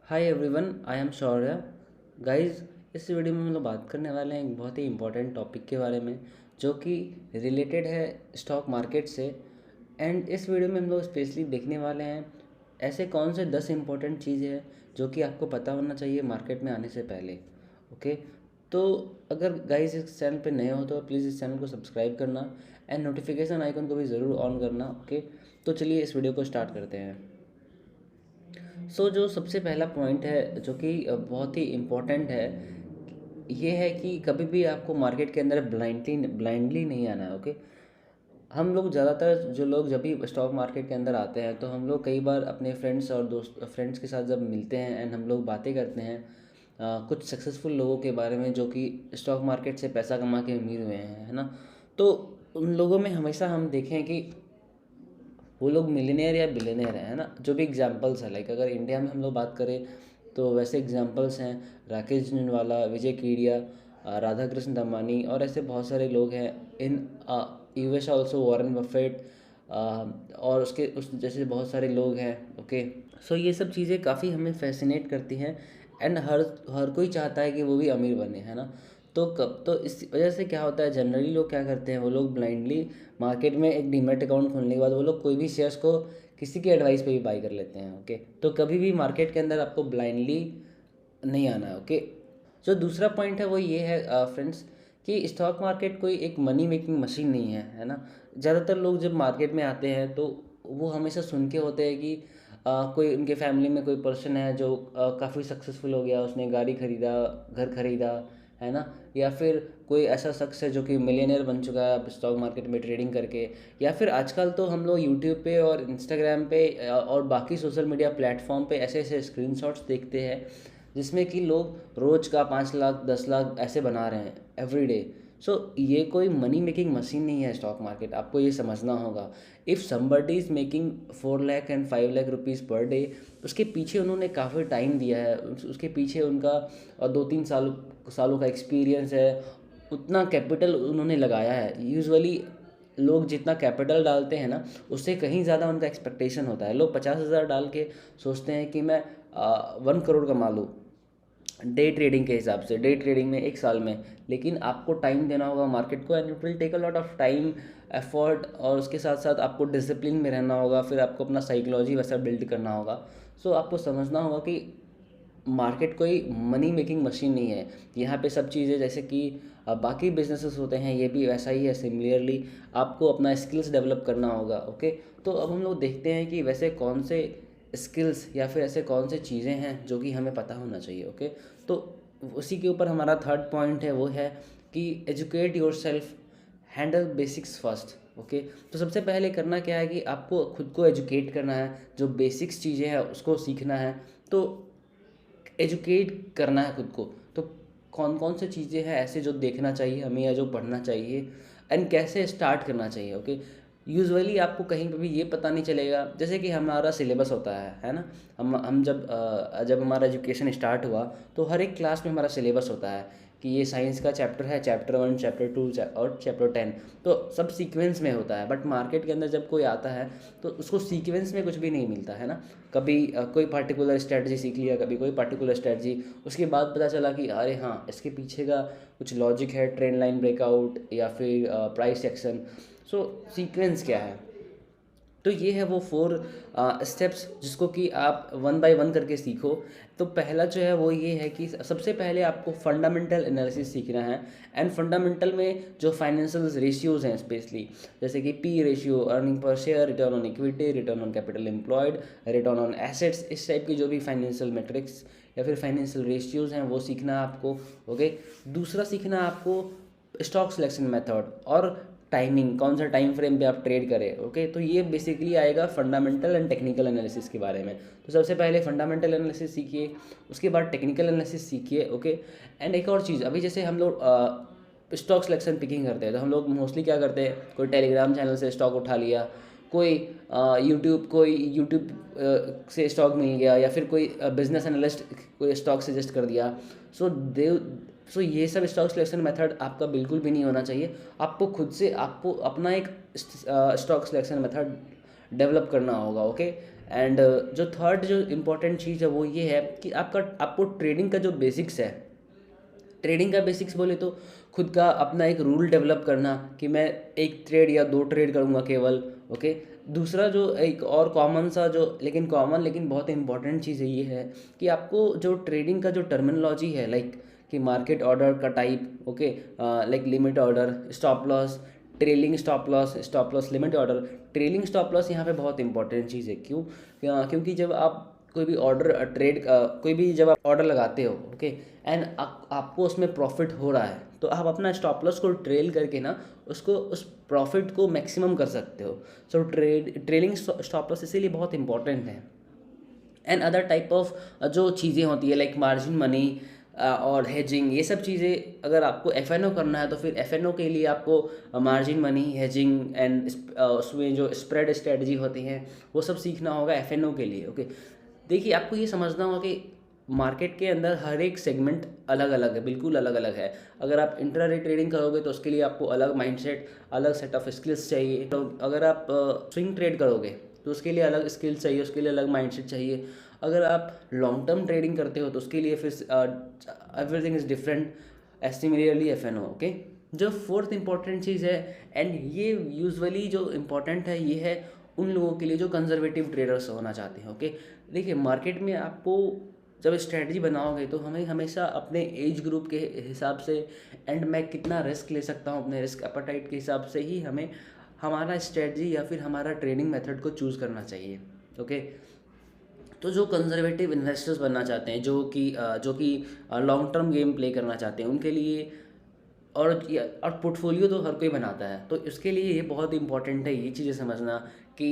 Hi everyone, I am Shaurya. Guys, इस video में हम लोग बात करने वाले हैं एक बहुत ही इम्पोर्टेंट टॉपिक के बारे में, जो कि रिलेटेड है स्टॉक मार्केट से। एंड इस वीडियो में हम लोग स्पेशली देखने वाले हैं ऐसे कौन से 10 इम्पोर्टेंट चीज़ें हैं जो कि आपको पता होना चाहिए मार्केट में आने से पहले। ओके, तो अगर गाइस इस चैनल पे नए हो तो प्लीज़ इस चैनल को सब्सक्राइब करना एंड नोटिफिकेशन आइकन को भी ज़रूर ऑन करना। ओके, तो चलिए इस वीडियो को स्टार्ट करते हैं। जो सबसे पहला पॉइंट है जो कि बहुत ही इम्पोर्टेंट है, ये है कि कभी भी आपको मार्केट के अंदर ब्लाइंडली नहीं आना है। ओके, हम लोग ज़्यादातर जो लोग जब भी स्टॉक मार्केट के अंदर आते हैं तो हम लोग कई बार अपने फ्रेंड्स के साथ जब मिलते हैं एंड हम लोग बातें करते हैं कुछ सक्सेसफुल लोगों के बारे में जो कि स्टॉक मार्केट से पैसा कमा के अमीर हुए हैं, है ना। तो उन लोगों में हमेशा हम देखें कि वो लोग मिलीनियर या बिलीनियर है ना। जो भी एग्जांपल्स है, लाइक अगर इंडिया में हम लोग बात करें तो वैसे एग्जांपल्स हैं राकेश झुनझुनवाला, विजय कीडिया, राधा कृष्ण दमानी और ऐसे बहुत सारे लोग हैं। In US also Warren Buffett और उसके उस जैसे बहुत सारे लोग हैं। ओके, ये सब चीज़ें काफ़ी हमें फैसिनेट करती हैं एंड हर हर कोई चाहता है कि वो भी अमीर बने, है ना। तो इस वजह से क्या होता है, जनरली लोग क्या करते हैं, वो लोग ब्लाइंडली मार्केट में एक डीमैट अकाउंट खोलने के बाद वो लोग कोई भी शेयर्स को किसी के एडवाइस पे भी बाई कर लेते हैं। ओके, तो कभी भी मार्केट के अंदर आपको ब्लाइंडली नहीं आना है। ओके, जो दूसरा पॉइंट है वो ये है फ्रेंड्स, कि स्टॉक मार्केट कोई एक मनी मेकिंग मशीन नहीं है ना। ज़्यादातर लोग जब मार्केट में आते हैं तो वो हमेशा सुन के होते हैं कि कोई उनके फैमिली में कोई पर्सन है जो काफ़ी सक्सेसफुल हो गया, उसने गाड़ी खरीदा, घर खरीदा, है ना। या फिर कोई ऐसा शख्स है जो कि मिलियनियर बन चुका है स्टॉक मार्केट में ट्रेडिंग करके। या फिर आजकल तो हम लोग यूट्यूब पे और इंस्टाग्राम पे और बाकी सोशल मीडिया प्लेटफॉर्म पे ऐसे ऐसे स्क्रीनशॉट्स देखते हैं जिसमें कि लोग रोज़ का 5 लाख 10 लाख ऐसे बना रहे हैं एवरी डे। ये कोई मनी मेकिंग मशीन नहीं है स्टॉक मार्केट, आपको ये समझना होगा। If somebody is making 4 lakh and 5 lakh rupees per day, उसके पीछे उन्होंने काफ़ी टाइम दिया है, उसके पीछे उनका 2-3 सालों का एक्सपीरियंस है, उतना कैपिटल उन्होंने लगाया है। यूजुअली लोग जितना कैपिटल डालते हैं ना, उससे कहीं ज़्यादा उनका एक्सपेक्टेशन होता है। लोग 50,000 डाल के सोचते हैं कि मैं 1 करोड़ कमा लूँ डे ट्रेडिंग के हिसाब से, डे ट्रेडिंग में 1 साल में। लेकिन आपको टाइम देना होगा मार्केट को and it will take a lot of time, effort, और उसके साथ साथ आपको डिसिप्लिन में रहना होगा। फिर आपको अपना साइकोलॉजी वैसा बिल्ड करना होगा। आपको समझना होगा कि मार्केट कोई मनी मेकिंग मशीन नहीं है। यहाँ पे सब चीज़ें जैसे कि बाकी बिजनेसेस होते हैं, ये भी वैसा ही है। सिमिलरली आपको अपना स्किल्स डेवलप करना होगा। ओके, तो अब हम लोग देखते हैं कि वैसे कौन से स्किल्स या फिर ऐसे कौन से चीज़ें हैं जो कि हमें पता होना चाहिए। ओके, तो उसी के ऊपर हमारा थर्ड पॉइंट है, वो है कि educate your self, handle basics first. Okay, तो सबसे पहले करना क्या है कि आपको खुद को एजुकेट करना है, जो बेसिक्स चीज़ें हैं उसको सीखना है। तो एजुकेट करना है खुद को। तो कौन कौन से चीज़ें हैं ऐसे जो देखना चाहिए हमें या जो पढ़ना चाहिए एंड कैसे स्टार्ट करना चाहिए। ओके, यूजुअली आपको कहीं पे भी ये पता नहीं चलेगा, जैसे कि हमारा सिलेबस होता है ना। हम जब हमारा एजुकेशन स्टार्ट हुआ तो हर एक क्लास में हमारा सिलेबस होता है कि ये साइंस का चैप्टर है, चैप्टर 1, चैप्टर 2 और चैप्टर 10। तो सब सीक्वेंस में होता है। बट मार्केट के अंदर जब कोई आता है तो उसको सीक्वेंस में कुछ भी नहीं मिलता, है ना। कभी कोई पर्टिकुलर स्ट्रेटजी सीख लिया, कभी कोई पर्टिकुलर स्ट्रेटजी, उसके बाद पता चला कि अरे हाँ, इसके पीछे का कुछ लॉजिक है, ट्रेंड लाइन ब्रेकआउट या फिर प्राइस एक्शन। सीक्वेंस क्या है, तो ये है वो 4 स्टेप्स जिसको कि आप 1 बाय 1 करके सीखो। तो पहला जो है वो ये है कि सबसे पहले आपको फंडामेंटल एनालिसिस सीखना है। एंड फंडामेंटल में जो फाइनेंशियल रेशियोज़ हैं स्पेशली, जैसे कि P ratio, earning per share, return on equity, return on capital employed, return on assets, इस टाइप की जो भी फाइनेंशियल मेट्रिक्स या फिर फाइनेंशियल रेशियोज़ हैं वो सीखना है आपको। ओके, दूसरा सीखना है आपको स्टॉक सिलेक्शन मेथड और टाइमिंग, कौन सा टाइम फ्रेम पे आप ट्रेड करें। ओके, तो ये बेसिकली आएगा फंडामेंटल एंड टेक्निकल एनालिसिस के बारे में। तो सबसे पहले फंडामेंटल एनालिसिस सीखिए, उसके बाद टेक्निकल एनालिसिस सीखिए। ओके, एंड एक और चीज़, अभी जैसे हम लोग स्टॉक सिलेक्शन पिकिंग करते हैं तो हम लोग मोस्टली क्या करते हैं, कोई टेलीग्राम चैनल से स्टॉक उठा लिया, कोई यूट्यूब से स्टॉक मिल गया, या फिर कोई बिजनेस एनालिस्ट कोई स्टॉक सजेस्ट कर दिया। सो दे सो ये सब स्टॉक सिलेक्शन मेथड आपका बिल्कुल भी नहीं होना चाहिए। आपको खुद से आपको अपना एक स्टॉक सिलेक्शन मेथड डेवलप करना होगा। ओके, एंड जो थर्ड जो इम्पोर्टेंट चीज़ है वो ये है कि आपको ट्रेडिंग का जो बेसिक्स है, ट्रेडिंग का बेसिक्स बोले तो खुद का अपना एक रूल डेवलप करना कि मैं एक ट्रेड या दो ट्रेड करूँगा केवल, ओके। दूसरा जो एक और कॉमन सा जो लेकिन बहुत इंपॉर्टेंट चीज़ है ये है कि आपको जो ट्रेडिंग का जो टर्मिनोलॉजी है, लाइक कि मार्केट ऑर्डर का type, okay, like limit order, stop loss, trailing stop loss limit order. Trailing stop loss यहाँ पे बहुत इंपॉर्टेंट चीज़ है, क्यों? क्योंकि जब आप कोई भी ऑर्डर कोई भी जब आप ऑर्डर लगाते हो, ओके, एंड आपको उसमें प्रॉफिट हो रहा है, तो आप अपना स्टॉप लॉस को ट्रेल करके ना उसको उस प्रॉफिट को मैक्सिमम कर सकते हो। सो ट्रेलिंग स्टॉप लॉस इसीलिए बहुत इंपॉर्टेंट है। एंड अदर टाइप ऑफ जो चीज़ें होती है लाइक मार्जिन मनी और हेजिंग, ये सब चीज़ें अगर आपको एफ करना है तो फिर एफ के लिए आपको मार्जिन मनी, हेजिंग एंड उसमें जो स्प्रेड स्ट्रेटजी होती हैं वो सब सीखना होगा एफ के लिए, ओके। देखिए, आपको ये समझना होगा कि मार्केट के अंदर हर एक सेगमेंट अलग अलग है, बिल्कुल अलग अलग है। अगर आप इंट्राडे ट्रेडिंग करोगे तो उसके लिए आपको अलग माइंडसेट, अलग सेट ऑफ स्किल्स चाहिए। तो अगर आप स्विंग ट्रेड करोगे तो उसके लिए अलग स्किल्स चाहिए, उसके लिए अलग माइंडसेट चाहिए। अगर आप लॉन्ग टर्म ट्रेडिंग करते हो तो उसके लिए फिर everything is different, similarly F okay. जो फोर्थ इंपॉर्टेंट चीज़ है, एंड ये यूजुअली जो इम्पोर्टेंट है, ये है उन लोगों के लिए जो कंजर्वेटिव ट्रेडर्स होना चाहते हैं, ओके। देखिए, मार्केट में आपको जब स्ट्रेटजी बनाओगे तो हमें हमेशा अपने एज ग्रुप के हिसाब से एंड मैं कितना रिस्क ले सकता हूँ अपने रिस्क एपेटाइट के हिसाब से ही हमें हमारा स्ट्रेटजी या फिर हमारा ट्रेडिंग मेथड को चूज़ करना चाहिए, ओके। तो जो कंजर्वेटिव इन्वेस्टर्स बनना चाहते हैं, जो कि लॉन्ग टर्म गेम प्ले करना चाहते हैं, उनके लिए और पोर्टफोलियो तो हर कोई बनाता है, तो इसके लिए ये बहुत इंपॉर्टेंट है ये चीज़ें समझना कि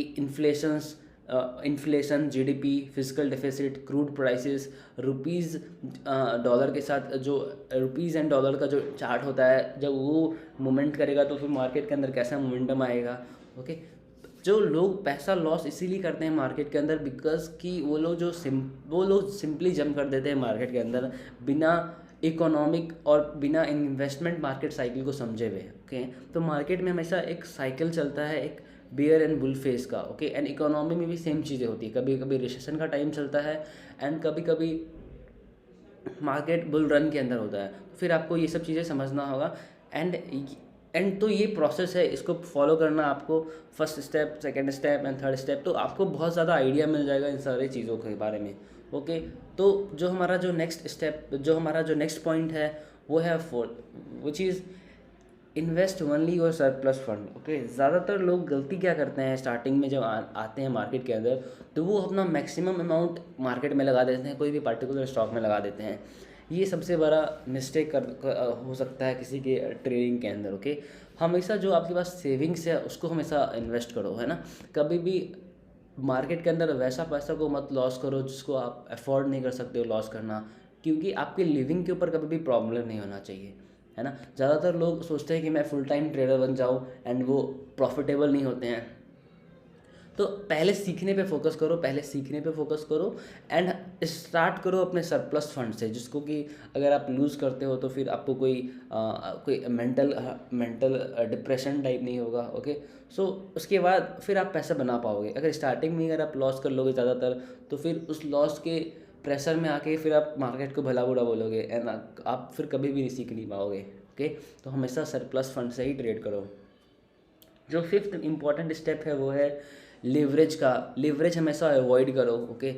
inflation, GDP, physical deficit, crude prices, rupees dollar के साथ जो रुपीज़ एंड डॉलर का जो चार्ट होता है, जब वो मूवमेंट करेगा तो फिर मार्केट के अंदर कैसा मोमेंटम आएगा, ओके। जो लोग पैसा लॉस इसीलिए करते हैं मार्केट के अंदर बिकॉज कि वो लोग सिंपली जंप कर देते हैं मार्केट के अंदर बिना इकोनॉमिक और बिना इन्वेस्टमेंट मार्केट साइकिल को समझे हुए, ओके। तो मार्केट में हमेशा एक साइकिल चलता है, एक बेयर एंड बुल फेस का, ओके। एंड इकोनॉमी में भी सेम चीज़ें होती है, कभी कभी रिसेशन का टाइम चलता है एंड कभी कभी मार्केट बुल रन के अंदर होता है। फिर आपको ये सब चीज़ें समझना होगा एंड तो ये प्रोसेस है, इसको फॉलो करना आपको, first step, second step and third step, तो आपको बहुत ज़्यादा आइडिया मिल जाएगा इन सारी चीज़ों के बारे में, ओके। तो जो हमारा जो नेक्स्ट पॉइंट है वो है fourth, which is invest only your surplus fund, okay. ज़्यादातर लोग गलती क्या करते हैं स्टार्टिंग में जब आते हैं मार्केट के अंदर, तो वो अपना मैक्सिमम अमाउंट मार्केट में लगा देते हैं, कोई भी पर्टिकुलर स्टॉक में लगा देते हैं। ये सबसे बड़ा मिस्टेक हो सकता है किसी के ट्रेडिंग के अंदर, ओके। हमेशा जो आपके पास सेविंग्स है उसको हमेशा इन्वेस्ट करो, है ना। कभी भी मार्केट के अंदर वैसा पैसा को मत लॉस करो जिसको आप अफोर्ड नहीं कर सकते हो लॉस करना, क्योंकि आपके लिविंग के ऊपर कभी भी प्रॉब्लम नहीं होना चाहिए, है ना। ज़्यादातर लोग सोचते हैं कि मैं फुल टाइम ट्रेडर बन जाऊँ एंड वो प्रॉफिटेबल नहीं होते हैं। तो पहले सीखने पे फोकस करो एंड स्टार्ट करो अपने सरप्लस फंड से, जिसको कि अगर आप लूज़ करते हो तो फिर आपको कोई मेंटल डिप्रेशन टाइप नहीं होगा, ओके। सो उसके बाद फिर आप पैसा बना पाओगे। अगर स्टार्टिंग में अगर आप लॉस कर लोगे ज़्यादातर, तो फिर उस लॉस के प्रेशर में आके फिर आप मार्केट को भला बुरा बोलोगे एंड आप फिर कभी भी नहीं सीख नहीं पाओगे, ओके। तो हमेशा सरप्लस फंड से ही ट्रेड करो। जो फिफ्थ इम्पॉर्टेंट स्टेप है वो है लीवरेज हमेशा अवॉइड करो, ओके।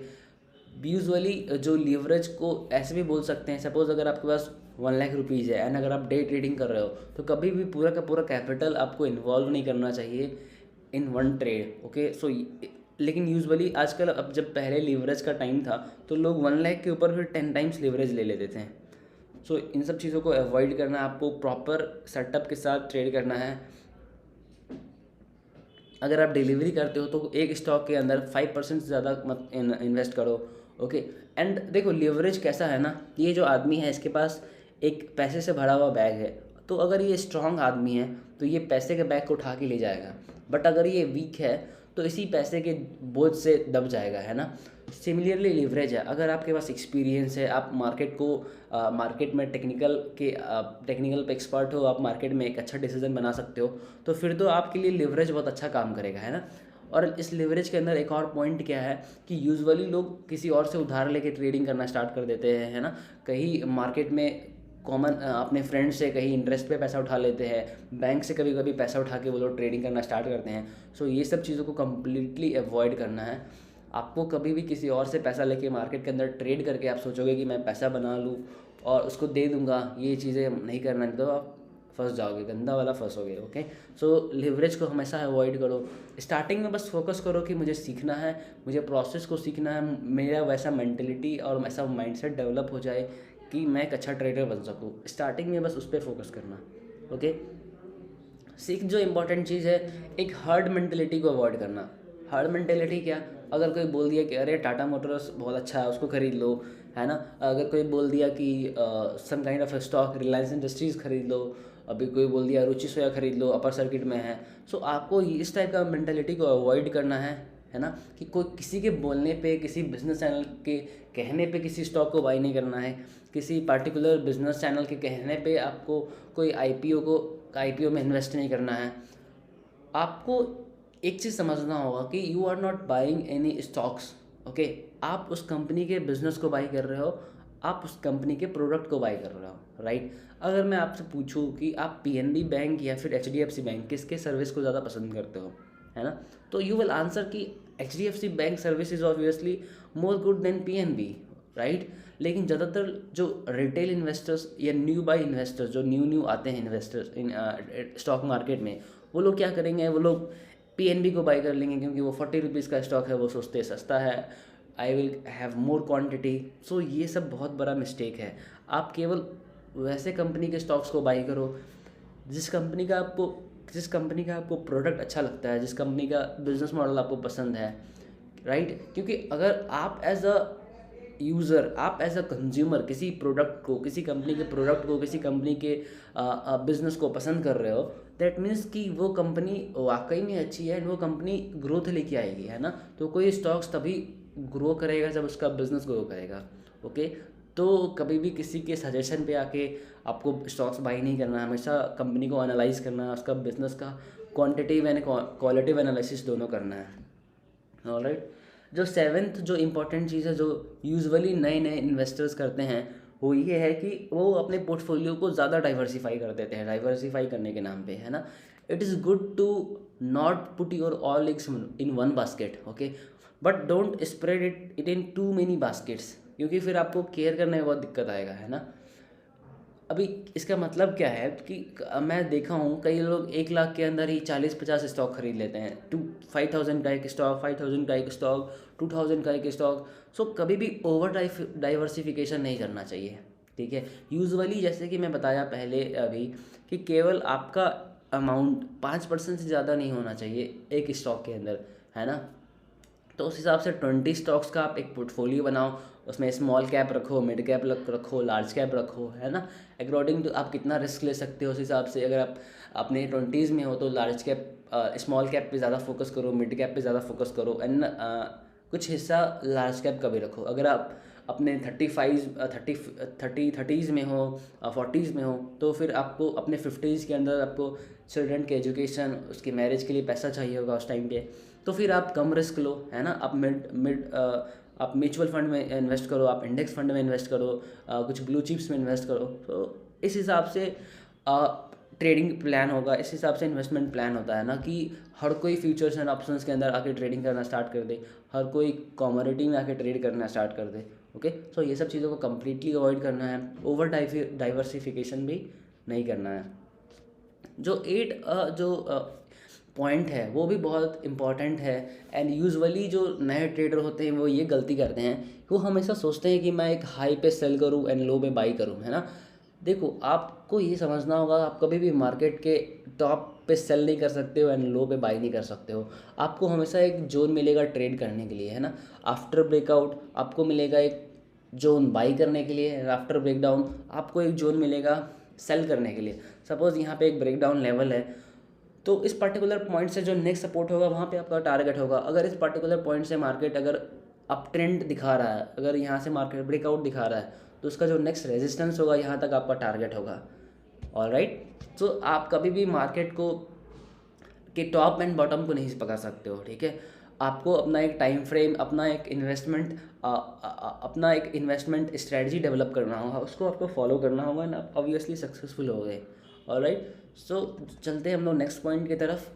यूजुअली जो लीवरेज को ऐसे भी बोल सकते हैं, सपोज अगर आपके पास 1 लाख रुपीज़ है एंड अगर आप डे ट्रेडिंग कर रहे हो तो कभी भी पूरा का पूरा कैपिटल आपको इन्वॉल्व नहीं करना चाहिए इन वन ट्रेड, ओके। सो लेकिन यूजुअली आजकल, अब जब पहले लीवरेज का टाइम था तो लोग 1 लाख के ऊपर फिर 10 टाइम्स लीवरेज ले लेते थे। सो इन सब चीज़ों को अवॉइड करना, आपको प्रॉपर सेटअप के साथ ट्रेड करना है। अगर आप डिलीवरी करते हो तो एक स्टॉक के अंदर 5% से ज़्यादा मत इन्वेस्ट करो, ओके। एंड देखो, लीवरेज कैसा है ना, ये जो आदमी है इसके पास एक पैसे से भरा हुआ बैग है, तो अगर ये स्ट्रांग आदमी है तो ये पैसे के बैग को उठा के ले जाएगा, बट अगर ये वीक है तो इसी पैसे के बोझ से दब जाएगा, है ना। सिमिलरली लीवरेज है, अगर आपके पास एक्सपीरियंस है, आप मार्केट में टेक्निकल पे एक्सपर्ट हो, आप मार्केट में एक अच्छा डिसीजन बना सकते हो, तो फिर तो आपके लिए लीवरेज बहुत अच्छा काम करेगा, है ना। और इस लिवरेज के अंदर एक और पॉइंट क्या है कि यूजुअली लोग किसी और से उधार लेके ट्रेडिंग करना स्टार्ट कर देते हैं, है ना। कहीं मार्केट में कॉमन अपने फ्रेंड से कहीं इंटरेस्ट पे पैसा उठा लेते हैं, बैंक से कभी कभी पैसा उठा के वो लोग ट्रेडिंग करना स्टार्ट करते हैं। सो ये सब चीज़ों को कम्प्लीटली अवॉइड करना है। आपको कभी भी किसी और से पैसा लेके मार्केट के अंदर ट्रेड करके आप सोचोगे कि मैं पैसा बना लूँ और उसको दे दूंगा, ये चीज़ें नहीं करना, नहीं तो आप फंस जाओगे, गंदा वाला फंसोगे। ओके, सो लिवरेज को हमेशा अवॉइड करो। स्टार्टिंग में बस फोकस करो कि मुझे सीखना है, मुझे प्रोसेस को सीखना है, मेरा वैसा मेंटेलिटी और वैसा माइंडसेट डेवलप हो जाए कि मैं एक अच्छा ट्रेडर बन सकूँ। स्टार्टिंग में बस उस पर फोकस करना। ओके, सीख जो इम्पोर्टेंट चीज़ है, एक हर्ड मेंटेलिटी को अवॉइड करना। हर्ड मेंटेलिटी क्या, अगर कोई बोल दिया कि अरे टाटा मोटर्स बहुत अच्छा है उसको खरीद लो, है ना। अगर कोई बोल दिया कि some kind of stock Reliance Industries खरीद लो, अभी कोई बोल दिया रुचि सोया खरीद लो, अपर सर्किट में है। सो आपको इस टाइप का मेंटेलिटी को अवॉइड करना है ना। कि कोई किसी के बोलने पे, किसी बिजनेस चैनल के कहने पे किसी स्टॉक को बाई नहीं करना है। किसी पार्टिकुलर बिजनेस चैनल के कहने पे आपको कोई आईपीओ में इन्वेस्ट नहीं करना है। आपको एक चीज़ समझना होगा कि you are not buying any stocks. Okay, आप उस कंपनी के बिजनेस को बाई कर रहे हो, आप उस कंपनी के प्रोडक्ट को बाई कर रहे हो, राइट। अगर मैं आपसे पूछूं कि आप पीएनबी बैंक या फिर एचडीएफसी बैंक किसके सर्विस को ज़्यादा पसंद करते हो, है ना, तो यू विल आंसर कि HDFC bank service is obviously more good than PNB, right. लेकिन ज़्यादातर जो रिटेल इन्वेस्टर्स या न्यू बाई इन्वेस्टर्स, जो न्यू आते हैं इन्वेस्टर्स इन स्टॉक मार्केट में, वो लोग क्या करेंगे, वो लोग पीएनबी को बाई कर लेंगे क्योंकि वो 40 रुपीज़ का स्टॉक है, वो सोचते सस्ता है, I will have more quantity. So ये सब बहुत बड़ा मिस्टेक है। आप केवल वैसे कंपनी के स्टॉक्स को बाई करो जिस कंपनी का आपको प्रोडक्ट अच्छा लगता है, जिस कंपनी का बिजनेस मॉडल आपको पसंद है, राइट। क्योंकि अगर आप एज अ यूज़र, आप एज अ कंज्यूमर किसी प्रोडक्ट को, किसी कंपनी के प्रोडक्ट को, किसी कंपनी के बिजनेस को पसंद कर रहे हो, दैट मीन्स कि वो कंपनी वाकई में अच्छी है, वो कंपनी ग्रोथ लेके आएगी, है ना। तो कोई स्टॉक्स तभी ग्रो करेगा जब उसका बिजनेस ग्रो करेगा। ओके, तो कभी भी किसी के सजेशन पे आके आपको स्टॉक्स बाई नहीं करना है, हमेशा कंपनी को एनालाइज करना है, उसका बिजनेस का क्वांटिटिव एंड क्वालिटिव एनालिसिस दोनों करना है। ऑलराइट, जो सेवेंथ जो इम्पोर्टेंट चीज़ है जो यूजुअली नए नए इन्वेस्टर्स करते हैं, वो ये है कि वो अपने पोर्टफोलियो को ज़्यादा डाइवर्सिफाई कर देते हैं, डाइवर्सिफाई करने के नाम पे, है ना। It is good to not put your all eggs in one basket, okay, but don't spread it in too many baskets, क्योंकि फिर आपको केयर करने में बहुत दिक्कत आएगा, है ना। अभी इसका मतलब क्या है कि मैं देखा हूँ कई लोग 1 लाख के अंदर ही 40-50 स्टॉक खरीद लेते हैं। 5,000 का एक स्टॉक, 5,000 का एक स्टॉक, 2,000 का एक स्टॉक। सो कभी भी ओवर डाइवर्सिफिकेशन नहीं करना चाहिए, ठीक है। यूजुअली जैसे कि मैं बताया पहले अभी कि केवल आपका अमाउंट 5% से ज़्यादा नहीं होना चाहिए एक स्टॉक के अंदर, है ना। तो उस हिसाब से 20 स्टॉक्स का आप एक पोर्टफोलियो बनाओ, उसमें स्मॉल कैप रखो, मिड कैप रखो, लार्ज कैप रखो, है ना। अकॉर्डिंग टू आप कितना रिस्क ले सकते हो उस हिसाब से। अगर आप अपने 20s में हो तो लार्ज कैप, स्मॉल कैप पे ज़्यादा फोकस करो, मिड कैप पे ज़्यादा फोकस करो, एंड कुछ हिस्सा लार्ज कैप का भी रखो। अगर आप अपने 30s में हो, 40s में हो, तो फिर आपको अपने 50s के अंदर आपको चिल्ड्रन के एजुकेशन, उसकी मैरिज के लिए पैसा चाहिए होगा उस टाइम पे, तो फिर आप कम रिस्क लो, है ना। आप म्यूचुअल फंड में इन्वेस्ट करो, आप इंडेक्स फंड में इन्वेस्ट करो, कुछ ब्लू चिप्स में इन्वेस्ट करो। तो इस हिसाब से ट्रेडिंग प्लान होगा, इस हिसाब से इन्वेस्टमेंट प्लान होता है ना, कि हर कोई फ्यूचर्स एंड ऑप्शंस के अंदर आके ट्रेडिंग करना स्टार्ट कर दे, हर कोई कमोडिटी में आके ट्रेड करना स्टार्ट कर दे। ओके, सो ये सब चीज़ों को कम्प्लीटली अवॉइड करना है, ओवर डाइवर्सिफिकेशन भी नहीं करना है। जो 8 जो पॉइंट है वो भी बहुत इंपॉर्टेंट है। एंड यूजुअली जो नए ट्रेडर होते हैं वो ये गलती करते हैं, वो हमेशा सोचते हैं कि मैं एक हाई पे सेल करूं एंड लो पे बाई करूं, है ना। देखो, आपको ये समझना होगा, आप कभी भी मार्केट के टॉप पे सेल नहीं कर सकते हो एंड लो पे बाई नहीं कर सकते हो। आपको हमेशा एक जोन मिलेगा ट्रेड करने के लिए, है ना। आफ्टर ब्रेकआउट आपको मिलेगा एक जोन बाई करने के लिए, आफ्टर ब्रेकडाउन आपको एक जोन मिलेगा सेल करने के लिए। सपोज़ यहाँ पे एक ब्रेकडाउन लेवल है, तो इस पर्टिकुलर पॉइंट से जो नेक्स्ट सपोर्ट होगा वहाँ पे आपका टारगेट होगा। अगर इस पर्टिकुलर पॉइंट से मार्केट अगर अप ट्रेंड दिखा रहा है, अगर यहाँ से मार्केट ब्रेकआउट दिखा रहा है, तो उसका जो नेक्स्ट रेजिस्टेंस होगा यहाँ तक आपका टारगेट होगा। ऑलराइट, तो आप कभी भी मार्केट को कि टॉप एंड बॉटम को नहीं पकड़ सकते हो, ठीक है। आपको अपना एक टाइम फ्रेम, अपना एक इन्वेस्टमेंट स्ट्रेटजी डेवलप करना होगा, उसको आपको फॉलो करना होगा ना, ऑब्वियसली सक्सेसफुल हो गए। ऑलराइट, सो चलते हैं हम लोग नेक्स्ट पॉइंट की तरफ।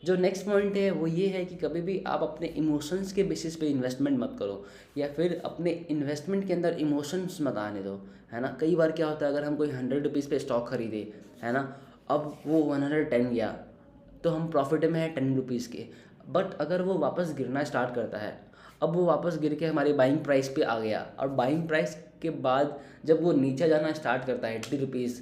जो नेक्स्ट पॉइंट है वो ये है कि कभी भी आप अपने इमोशंस के बेसिस पे इन्वेस्टमेंट मत करो, या फिर अपने इन्वेस्टमेंट के अंदर इमोशंस मत आने दो, है ना। कई बार क्या होता है, अगर हम कोई 100 रुपीज़ पे स्टॉक खरीदे, है ना, अब वो 110 गया तो हम प्रॉफिट में है 10 रुपीज़ के। बट अगर वो वापस गिरना स्टार्ट करता है, अब वो वापस गिर के हमारी बाइंग प्राइस पे आ गया, और बाइंग प्राइस के बाद जब वो नीचे जाना स्टार्ट करता है 80 रुपीज़,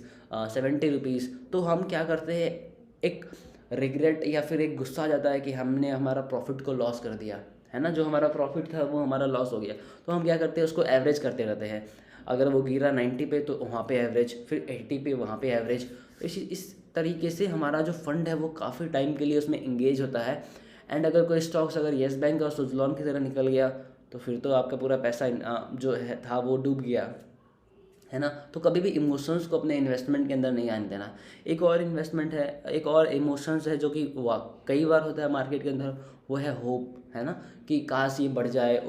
70 रुपीज़, तो हम क्या करते हैं, एक रिग्रेट या फिर एक गुस्सा आ जाता है कि हमने हमारा प्रॉफिट को लॉस कर दिया, है ना। जो हमारा प्रॉफिट था वो हमारा लॉस हो गया, तो हम क्या करते हैं, उसको एवरेज करते रहते हैं। अगर वो गिरा 90 पे तो वहाँ पे एवरेज, फिर 80 पे वहाँ पे एवरेज। इस तरीके से हमारा जो फंड है वो काफ़ी टाइम के लिए उसमें इंगेज होता है। एंड अगर कोई स्टॉक्स अगर येस बैंक और सुजलॉन की तरह निकल गया तो फिर तो आपका पूरा पैसा जो है था वो डूब गया, है ना। तो कभी भी इमोशंस को अपने इन्वेस्टमेंट के अंदर नहीं आने देना। एक और इन्वेस्टमेंट है, एक और इमोशंस है जो कि कई बार होता है मार्केट के अंदर, वो है होप, है ना, कि काश ये बढ़ जाए,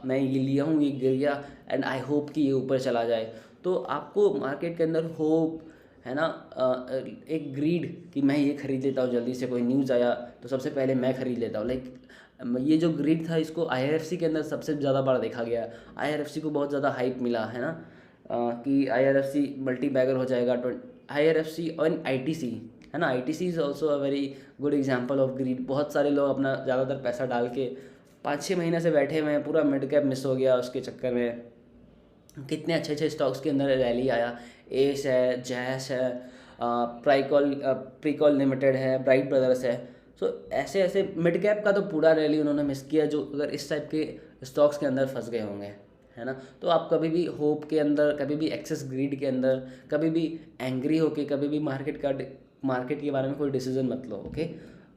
मैं ये लिया हूँ, ये गिर गया, एंड आई होप कि ये ऊपर चला जाए। तो आपको मार्केट के अंदर होप, है ना, एक ग्रीड कि मैं ये खरीद लेता हूँ जल्दी से, कोई न्यूज़ आया तो सबसे पहले मैं खरीद लेता हूँ, लाइक ये जो ग्रीड था इसको आईआरएफसी के अंदर सबसे ज़्यादा बार देखा गया। आईआरएफसी को बहुत ज़्यादा हाइप मिला, है ना, कि आईआरएफसी मल्टी बैगर हो जाएगा। आईआरएफसी और आईटीसी, है ना, ITC is also a very good example of greed. बहुत सारे लोग अपना ज़्यादातर पैसा डाल के 5-6 महीने से बैठे हुए हैं, पूरा मिड कैप मिस हो गया उसके चक्कर में। कितने अच्छे अच्छे स्टॉक्स के अंदर रैली आया, एस है, जैस है, प्रीकॉल लिमिटेड है, ब्राइट ब्रदर्स है। सो ऐसे ऐसे मिड कैप का तो पूरा रैली उन्होंने मिस किया, जो अगर इस टाइप के स्टॉक्स के अंदर फंस गए होंगे, है ना। तो आप कभी भी होप के अंदर, कभी भी एक्सेस ग्रीड के अंदर, कभी भी एंग्री होके कभी भी मार्केट के बारे में कोई डिसीजन मत लो, ओके।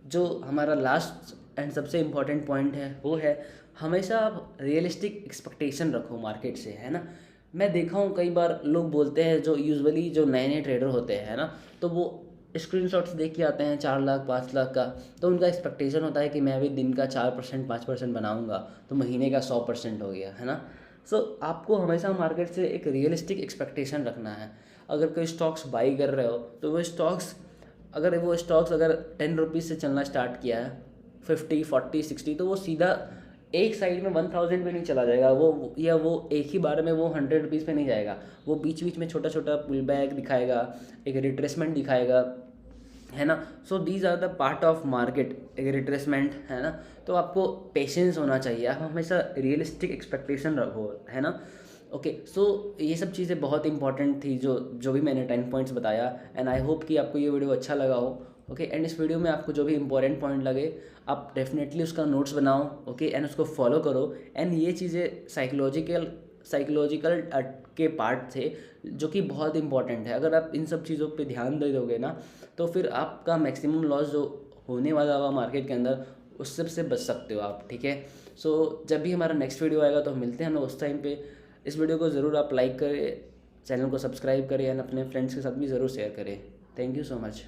जो हमारा लास्ट एंड सबसे इम्पॉर्टेंट पॉइंट है वो है, हमेशा आप रियलिस्टिक एक्सपेक्टेशन रखो मार्केट से, है ना। मैं देखा हूँ कई बार लोग बोलते हैं, जो यूजुअली जो नए नए ट्रेडर होते हैं, है ना, तो वो स्क्रीनशॉट्स देख के आते हैं 4 लाख 5 लाख का, तो उनका एक्सपेक्टेशन होता है कि मैं अभी दिन का 4% 5% बनाऊंगा तो महीने का 100% हो गया, है ना। सो आपको हमेशा मार्केट से एक रियलिस्टिक एक्सपेक्टेशन रखना है। अगर कोई स्टॉक्स बाई कर रहे हो तो वो स्टॉक्स अगर 10 रुपीज़ से चलना स्टार्ट किया है, 50 40 60, तो वो सीधा एक साइड में 1000 पे नहीं चला जाएगा वो, या वो एक ही बार में वो 100 रुपीज़ पे नहीं जाएगा। वो बीच बीच में छोटा छोटा पुल बैक दिखाएगा, एक रिट्रेसमेंट दिखाएगा, है ना। So these are the part of market, एक रिट्रेसमेंट, है ना। तो आपको पेशेंस होना चाहिए, आप हमेशा रियलिस्टिक एक्सपेक्टेशन रखो, है ना। ओके, सो ये सब चीज़ें बहुत इंपॉर्टेंट थी जो जो भी मैंने 10 पॉइंट्स बताया, एंड आई होप कि आपको ये वीडियो अच्छा लगा हो, ओके। एंड इस वीडियो में आपको जो भी इंपॉर्टेंट पॉइंट लगे आप डेफिनेटली उसका नोट्स बनाओ, ओके, एंड उसको फॉलो करो। एंड ये चीज़ें साइकोलॉजिकल के पार्ट थे जो कि बहुत इंपॉर्टेंट है। अगर आप इन सब चीज़ों पे ध्यान दे दोगे ना, तो फिर आपका मैक्सिमम लॉस जो होने वाला होगा मार्केट के अंदर, उस सब से बच सकते हो आप, ठीक है। सो जब भी हमारा नेक्स्ट वीडियो आएगा तो मिलते हैं हम लोग उस टाइम पे। इस वीडियो को ज़रूर आप लाइक करें, चैनल को सब्सक्राइब करें, एंड अपने फ्रेंड्स के साथ भी ज़रूर शेयर करें। Thank you so much.